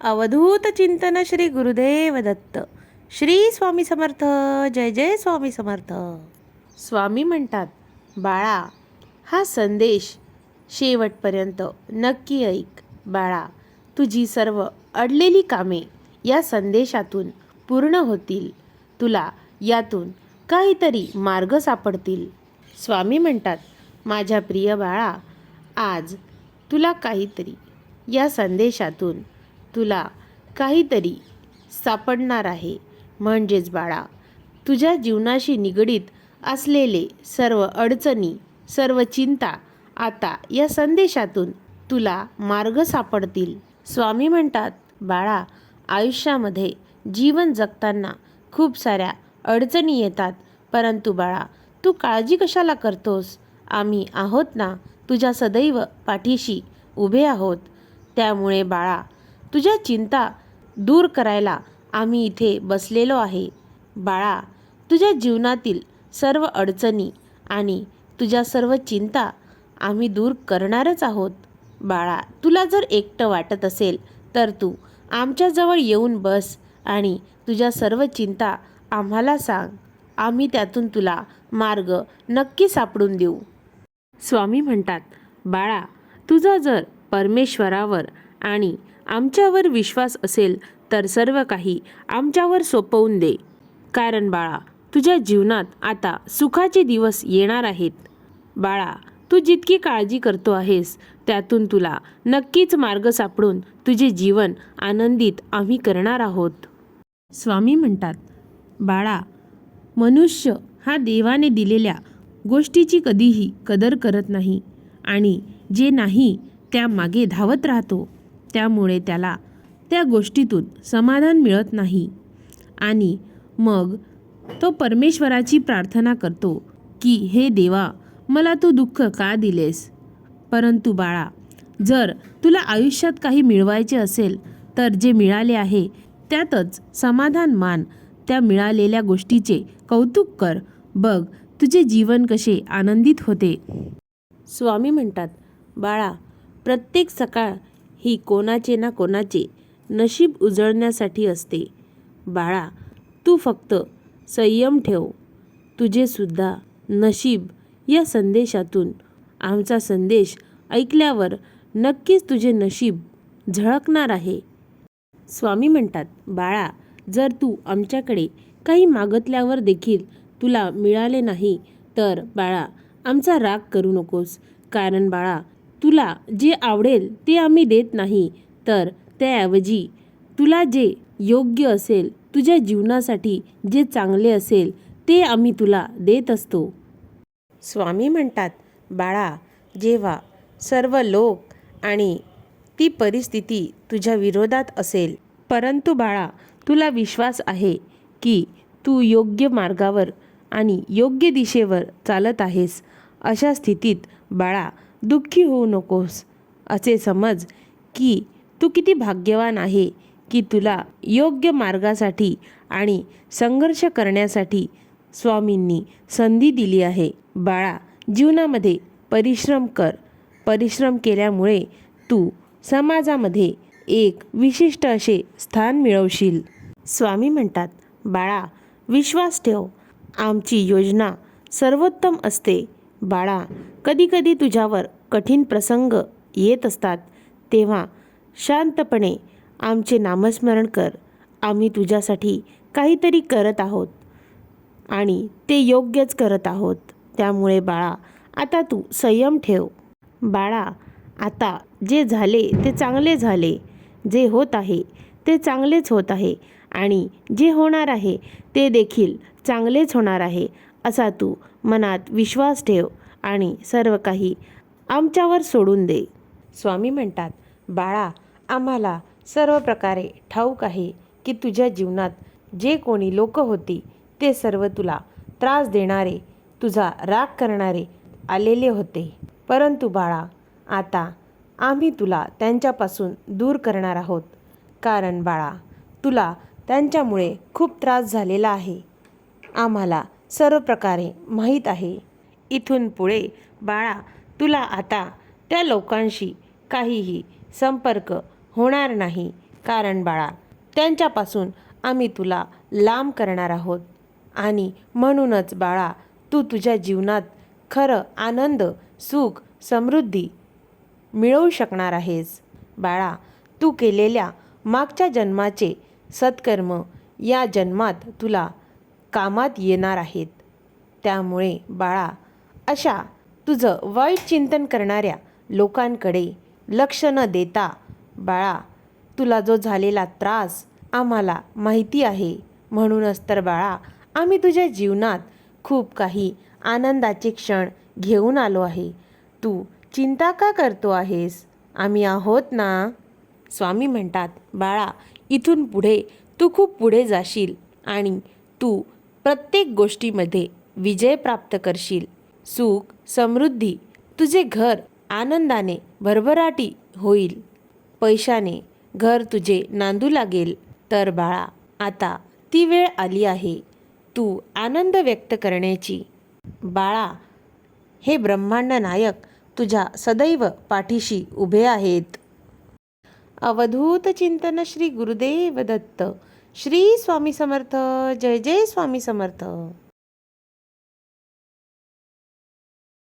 अवधूत चिंतन श्री गुरुदेव दत्त. श्री स्वामी समर्थ. जय जय स्वामी समर्थ. स्वामी म्हणतात, बाळा, हा संदेश शेवटपर्यंत नक्की ऐक. बाळा, तुझी सर्व अडलेली कामे या संदेशातून पूर्ण होतील. तुला यातून काहीतरी मार्ग सापडतील. स्वामी म्हणतात, माझ्या प्रिय बाळा, आज तुला काहीतरी या संदेशातून तुला काहीतरी सापडणार आहे. म्हणजेच बाळा, तुझ्या जीवनाशी निगडीत असलेले सर्व अडचणी, सर्व चिंता आता या संदेशातून तुला मार्ग सापडतील. स्वामी म्हणतात, बाळा, आयुष्यामध्ये जीवन जगताना खूप साऱ्या अडचणी येतात, परंतु बाळा, तू काळजी कशाला करतोस? आम्ही आहोत ना, तुझ्या सदैव पाठीशी उभे आहोत. त्यामुळे बाळा, तुझ्या चिंता दूर करायला आम्ही इथे बसलेलो आहे. बाळा, तुझ्या जीवनातील सर्व अडचणी आणि तुझ्या सर्व चिंता आम्ही दूर करणारच आहोत. बाळा, तुला जर एकटं वाटत असेल तर तू आमच्याजवळ येऊन बस आणि तुझ्या सर्व चिंता आम्हाला सांग. आम्ही त्यातून तुला मार्ग नक्की सापडून देऊ. स्वामी म्हणतात, बाळा, तुझा जर परमेश्वरावर आणि आमच्यावर विश्वास असेल तर सर्व काही आमच्यावर सोपवून दे. कारण बाळा, तुझ्या जीवनात आता सुखाचे दिवस येणार आहेत. बाळा, तू जितकी काळजी करतो आहेस त्यातून तुला नक्कीच मार्ग सापडून तुझे जीवन आनंदित आम्ही करणार आहोत. स्वामी म्हणतात, बाळा, मनुष्य हा देवाने दिलेल्या गोष्टीची कधीही कदर करत नाही आणि जे नाही त्यामागे धावत राहतो. त्यामुळे त्याला त्या गोष्टीतून समाधान मिळत नाही आणि मग तो परमेश्वराची प्रार्थना करतो की हे देवा, मला तू दुःख का दिलेस? परंतु बाळा, जर तुला आयुष्यात काही मिळवायचे असेल तर जे मिळाले आहे त्यातच समाधान मान. त्या मिळालेल्या गोष्टीचे कौतुक कर. बघ तुझे जीवन कसे आनंदित होते. स्वामी म्हणतात, बाळा, प्रत्येक सकाळ ही कोणाचे ना कोणाचे नशीब उजळण्यासाठी असते. बाळा, तू फक्त संयम ठेव. तुझे सुद्धा नशीब या संदेशातून, आमचा संदेश ऐकल्यावर नक्कीच तुझे नशीब झळकणार आहे. स्वामी म्हणतात, बाळा, जर तू आमच्याकडे काही मागितल्यावर देखील तुला मिळाले नाही तर बाळा, आमचा राग करू नकोस. कारण बाळा, तुला जे आवडेल ते आम्ही देत नाही, तर त्याऐवजी तुला जे योग्य असेल, तुझ्या जीवनासाठी जे चांगले असेल ते आम्ही तुला देत असतो. स्वामी म्हणतात, बाळा, जेव्हा सर्व लोक आणि ती परिस्थिती तुझ्या विरोधात असेल, परंतु बाळा, तुला विश्वास आहे की तू योग्य मार्गावर आणि योग्य दिशेवर चालत आहेस, अशा स्थितीत बाळा, दुःखी होऊ नकोस. असे समज की तू किती भाग्यवान आहे की तुला योग्य मार्गासाठी आणि संघर्ष करण्यासाठी स्वामींनी संधी दिली आहे. बाळा, जीवनामध्ये परिश्रम कर. परिश्रम केल्यामुळे तू समाजामध्ये एक विशिष्ट असे स्थान मिळवशील. स्वामी म्हणतात, बाळा, विश्वास ठेव. आमची योजना सर्वोत्तम असते. बाळा, कधीकधी तुझ्यावर कठीण प्रसंग येत असतात, तेव्हा शांतपणे आमचे नामस्मरण कर. आम्ही तुझ्यासाठी काहीतरी करत आहोत आणि ते योग्यच करत आहोत. त्यामुळे बाळा, आता तू संयम ठेव. बाळा, आता जे झाले ते चांगले झाले. जे होत आहे ते चांगलेच होत आहे आणि जे होणार आहे ते देखील चांगलेच होणार आहे, असा तू मनात विश्वास ठेव आणि सर्व काही आमच्यावर सोडून दे. स्वामी म्हणतात, बाळा, आम्हाला सर्व प्रकारे ठाऊक आहे की तुझ्या जीवनात जे कोणी लोक होती ते सर्व तुला त्रास देणारे, तुझा राग करणारे आलेले होते. परंतु बाळा, आता आम्ही तुला त्यांच्यापासून दूर करणार आहोत. कारण बाळा, तुला त्यांच्यामुळे खूप त्रास झालेला आहे. आम्हाला सर्व प्रकारे माहीत आहे. इथून पुढे बाळा, तुला आता त्या लोकांशी काहीही संपर्क होणार नाही. कारण बाळा, त्यांच्यापासून आम्ही तुला लांब करणार आहोत. आणि म्हणूनच बाळा, तू तुझ्या जीवनात खरं आनंद, सुख, समृद्धी मिळवू शकणार आहेस. बाळा, तू केलेल्या मागच्या जन्माचे सत्कर्म या जन्मात तुला कामात येणार आहेत. त्यामुळे बाळा, अशा तुझं वाईट चिंतन करणाऱ्या लोकांकडे लक्ष न देता बाळा, तुला जो झालेला त्रास आम्हाला माहिती आहे. म्हणूनच तर बाळा, आम्ही तुझ्या जीवनात खूप काही आनंदाचे क्षण घेऊन आलो आहे. तू चिंता का करतो आहेस? आम्ही आहोत ना. स्वामी म्हणतात, बाळा, इथून पुढे तू खूप पुढे जाशील आणि तू प्रत्येक गोष्टीमध्ये विजय प्राप्त करशील. सुख, समृद्धी, तुझे घर आनंदाने भरभराटी होईल. पैशाने घर तुझे नांदू लागेल. तर बाळा, आता ती वेळ आली आहे तू आनंद व्यक्त करण्याची. बाळा, हे ब्रह्मांड नायक तुझ्या सदैव पाठीशी उभे आहेत. अवधूत चिंतन श्री गुरुदेव दत्त. श्री स्वामी समर्थ. जय जय स्वामी समर्थ.